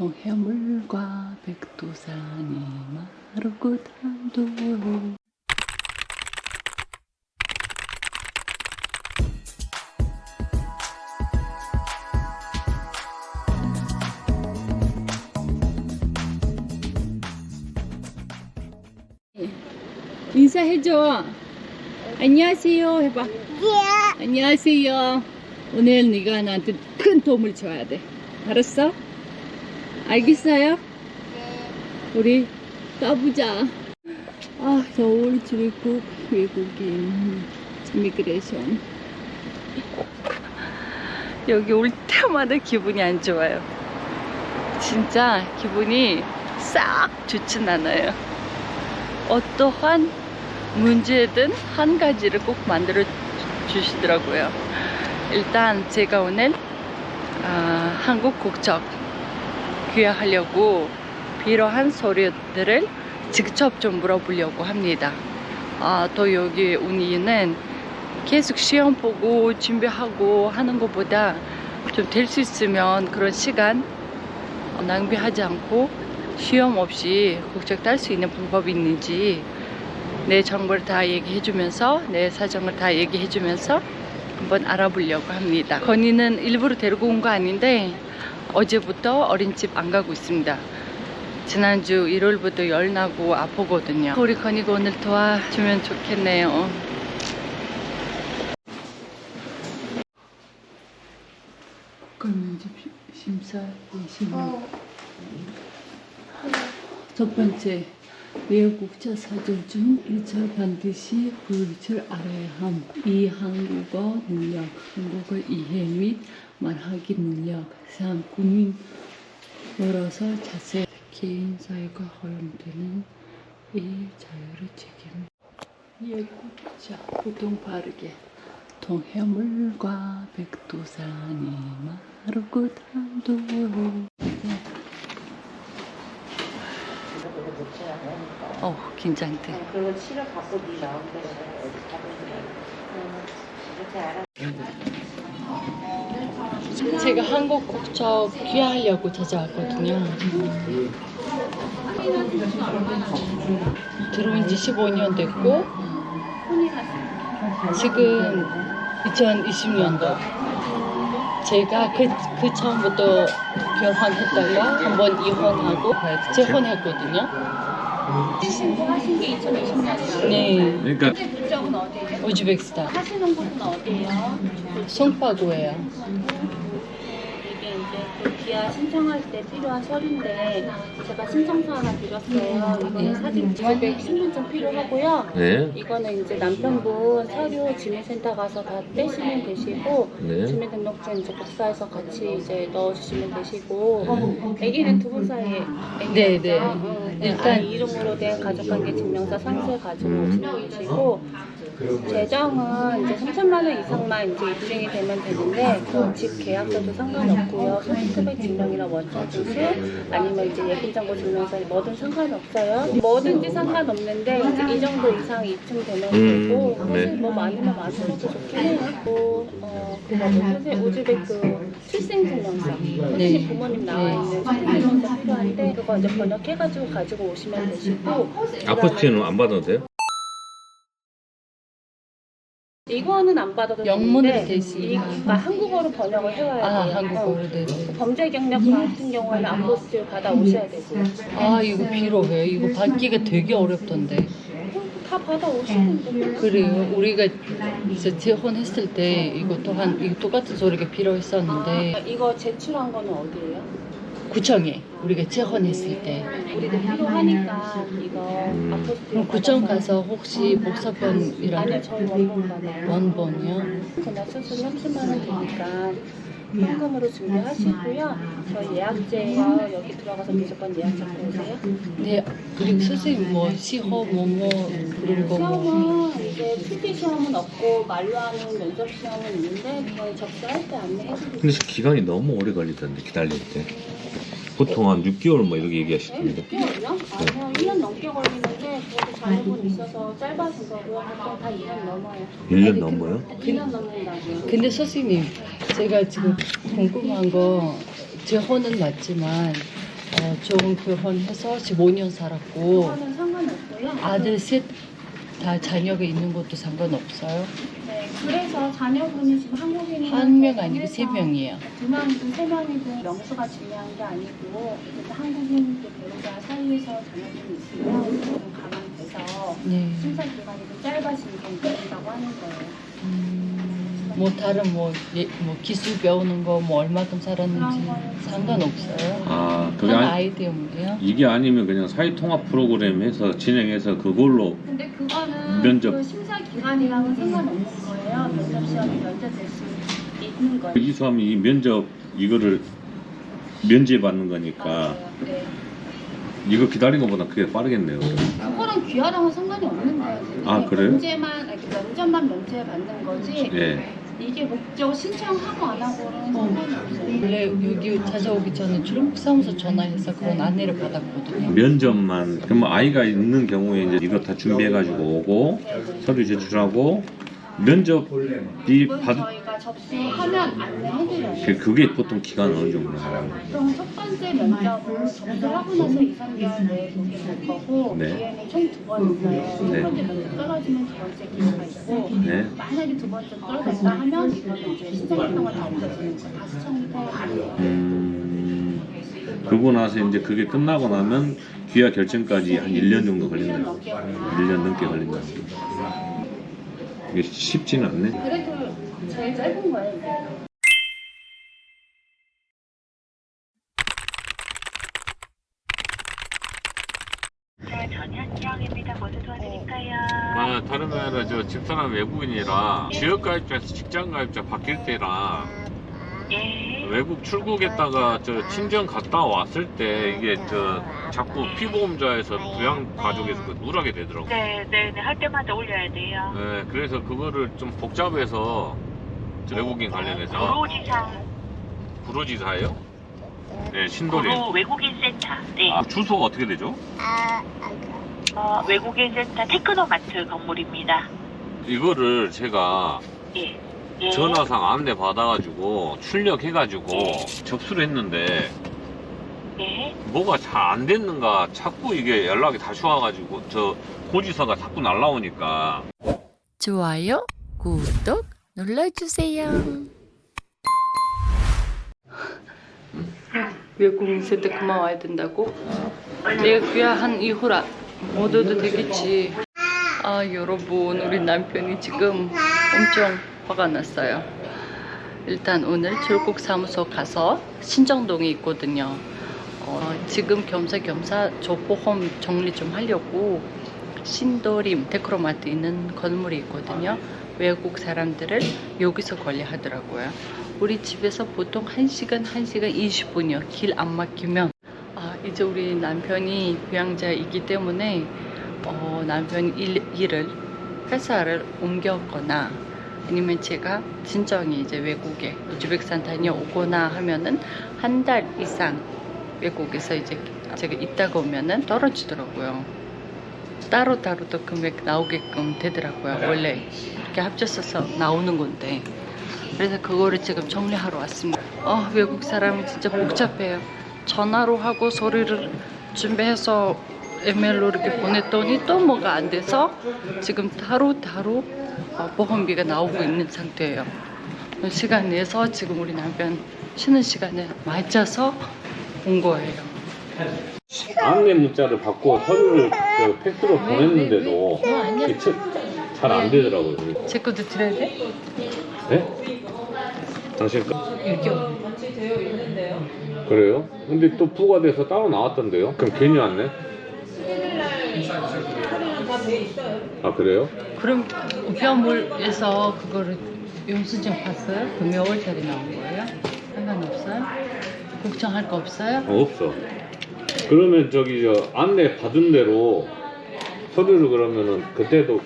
동해물과 백두산이 마르고 담도 인사해줘. 안녕하세요 해봐. 안녕하세요. 오늘 네가 나한테 큰 도움을 줘야 돼. 알았어? 알겠어요? 우리 가보자. 아, 서울 출입국 외국인 이미그레이션. 여기 올 때마다 기분이 안 좋아요. 진짜 기분이 싹 좋진 않아요. 어떠한 문제든 한 가지를 꼭 만들어 주시더라고요. 일단 제가 오늘 한국 국적 귀화하려고 필요한 서류들을 직접 좀 물어보려고 합니다. 또 여기 온 이유는 계속 시험 보고 준비하고 하는 것보다 좀 될 수 있으면 그런 시간 낭비하지 않고 시험 없이 국적 딸 수 있는 방법이 있는지 내 정보를 다 얘기해주면서 내 사정을 다 얘기해주면서 한번 알아보려고 합니다. 건이는 일부러 데리고 온 거 아닌데 어제부터 어린이집 안 가고 있습니다. 지난주 일요일부터 열 나고 아프거든요. 우리 건이가 오늘 도와주면 좋겠네요. 국가면접 심사 예시문. 첫 번째, 외국자 사전 중 1차 반드시 불줄 알아야 함. 2. 한국어 능력, 한국어 이해 및 말하기 능력. 3. 국민으로서 자세, 개인 사회가 허용되는 이 자유를 책임. 외국자, 보통 바르게. 동해물과 백두산이 마르고 담도. 긴장돼. 그리고 치료 받고 네 나온 데서 이렇게 알아. 제가 한국 국적 귀화하려고 찾아왔거든요. 들어온 지 15년 됐고 지금 2020년도 제가 그 처음부터 결혼했다가 한번 이혼하고 재혼했거든요. 신고하신 게 2020년이요. 네. 그러니까 국적은 어디예요? 우즈베키스탄 하시는 곳은 어디예요? 송파구예요. 이게 이제 그 기아 신청할 때 필요한 서류인데 제가 신청서 하나 드렸어요. 이거는 사진 집에 신분증 필요하고요. 네. 이거는 이제 남편분 서류 지민센터 가서 다 떼시면 되시고 네. 주민등록증 이제 복사해서 같이 이제 넣어주시면 되시고 아기는 두 분 사이에 네, 네. 일단 이름으로 된 가족관계 증명서 상세 가지고 오시면 되시고 재정은 이제 3천만 원 이상만 이제 입증이 되면 되는데 집 계약서도 상관없고요. 소득금액 증명이나 원천 진수 아니면 이제 예금정보 증명서 뭐든 상관없어요. 뭐든지 상관없는데 이제 이 정도 이상 입증되면 되고 사실 네. 뭐 많으면 많을수록 좋긴 해요. 그거 선생님 우즈베크 출생증명서 선생님 부모님 나와 있는 출생증명서 필요한데 그거 이제 번역해가지고 가지고 오시면 되시고 아포스티는 안 받아도 돼요? 이거는 안 받아도 영문으로 되는데 돼 있으니까. 그러니까 한국어로 번역을 해와야 돼요. 한국어로 돼. 범죄 경력 같은 경우에는 아포스틸 받아 오셔야 되고요. 이거 필요해요. 이거 받기가 되게 어렵던데. 다 받아 오시는데. 그래요. 우리가 이제 재혼했을 때 이거 또한 이거 똑같은 소리가 필요했었는데 이거 제출한 거는 어디예요? 구청에 우리가 재혼했을 때. 우리도 필요하니까 이거 아포스틸 그럼 구청 가서 혹시 복사본이라도 아니요, 저희 원본 받아요. 원본이요? 그냥 수술 30만 원 되니까 현금으로 준비하시고요. 저희 예약제요. 여기 들어가서 무조건 예약제 보세요. 네. 그리고 선생님 뭐 시험 뭐뭐 그런 거 뭐. 시험은 이제 필기 시험은 없고 말로 하는 면접 시험은 있는데 그건 접수할 때 안내해드리고. 근데 기간이 너무 오래 걸리던데 기다릴 때 보통 한 6개월 뭐 이렇게 얘기하시던데. 6개월이요? 아니요, 1년 넘게 걸리는데 그것도 자료분 있어서 짧아져서 보통 다 2년 넘어요. 1년 넘어요? 2년 넘는다고요. 근데 선생님 제가 지금 궁금한 거 재혼은 맞지만 좋은 결혼해서 15년 살았고 그거는 상관없고요. 아들 셋 다 자녀가 있는 것도 상관없어요. 네, 그래서 자녀분이 지금 한국인이 한 명 아니고 3명이에요. 2명이든 3명이든 명수가 중요한 게 아니고 그래서 한국인 배우자 사이에서 자녀분이 있으면 조금 감안돼서 네. 심사 기간이 좀 짧아지는 경우가 있다고 하는 거예요. 뭐 다른 뭐 기술 배우는 거 뭐 얼마큼 살았는지 상관없어요. 아 그게 그건 아니, 아이 때문에요. 이게 아니면 그냥 사회통합 프로그램 해서 진행해서 그걸로 근데 그거는 면접. 그 심사 기간이랑은 상관없는 거예요. 면접 시험이 면접될 수 있는 거예요. 이수하면 이 면접 이거를 면제 받는 거니까 맞아요. 네. 이거 기다린 것보다 그게 빠르겠네요. 그거랑 귀하랑은 상관이 없는 거예요. 아, 그래요? 면접만 면제 받는 거지. 예. 이게 목적 신청하고 안 하고는 상관이 없어요. 원래 여기 찾아오기 전에 출입국 사무소 전화해서 그런 안내를 받았거든요. 면접만 그러면 아이가 있는 경우에 이제 이거 다 준비해가지고 오고 서류 제출하고 면접이 그건 받 저희가 접수하면 안내해드려요. 그게 보통 기간 어느 정도나요? 보통 첫 번째 면접은 접수하고 나서 2, 3개월 내에 보게 거고 네. 기회는 총 2번 있어요. 첫 네. 번째 면접 떨어지면 두 번째 기회가 있고 네. 만약에 두 번째 떨어졌다 하면 이거는 이제 신청했던 다 없어지는 거예요. 다시 청구해야 그러고 나서 이제 그게 끝나고 나면 귀화 결정까지 한 1년 정도 걸린다. 1년 넘게 걸린다. 이게 쉽지는 않네. 그래도 제일 짧은 거예요. 이게. 전현정입니다. 모두 도와드릴까요? 아, 다름 아니라 저 집사람 외국인이라 지역가입자에서 직장가입자 바뀔 때랑 예. 외국 출국했다가 저 친정 갔다 왔을 때 이게 저 자꾸 피보험자에서 부양 가족에서 그 누락이 되더라고요. 네, 할 때마다 올려야 돼요. 네, 그래서 그거를 좀 복잡해서 저 외국인 관련해서 구로지상, 구로지사예요? 네, 신도림. 구로 외국인 센터. 네. 아, 주소가 어떻게 되죠? 외국인 센터 테크노마트 건물입니다. 이거를 제가 예. 예. 전화상 안내 받아가지고 출력해가지고 접수를 했는데 예. 뭐가 잘 안 됐는가 자꾸 이게 연락이 다시 와가지고 저 고지서가 자꾸 날라오니까 좋아요, 구독 눌러주세요. 외국인 센터 그만 와야 된다고? 내가 귀화한 이후라 못 와도 되겠지. 아 여러분, 우리 남편이 지금 엄청 화가 났어요. 일단 오늘 출국 사무소 가서 신정동에 있거든요. 지금 겸사겸사 저 보험 정리 좀 하려고 신도림 테크노마트 있는 건물이 있거든요. 외국 사람들을 여기서 관리하더라고요. 우리 집에서 보통 1시간 20분이요. 길 안 막히면. 이제 우리 남편이 부양자이기 때문에 남편 일을 회사를 옮겼거나 아니면 제가 진정이 이제 외국에 우즈베키스탄 다녀오거나 하면은 한 달 이상 외국에서 이제 제가 있다가 오면은 떨어지더라고요. 따로따로 또 금액 나오게끔 되더라고요. 원래 이렇게 합쳐서 나오는 건데. 그래서 그거를 지금 정리하러 왔습니다. 외국 사람이 진짜 복잡해요. 전화로 하고 서류를 준비해서 이메일로 이렇게 보냈더니 또 뭐가 안 돼서 지금 따로 보험비가 나오고 있는 상태예요. 시간 내서 지금 우리 남편 쉬는 시간에 맞춰서 온 거예요. 안내 문자를 받고 서류를 팩스로 보냈는데도 잘 안 되더라고요. 제 것도 드려야 돼? 네? 당신 거? 여기요. 그래요? 근데 또 부과돼서 따로 나왔던데요? 그럼 괜히 왔네? 아 그래요? 그럼 우편물에서 그거를 영수증 봤어요? 그 몇 월짜리 나온 거예요? 상관없어요? 걱정할 거 없어요? 없어. 그러면 저기 저 안내 받은 대로 서류를 그러면은 그때도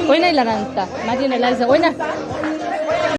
Oyna Laranta. Madina Larza oyna.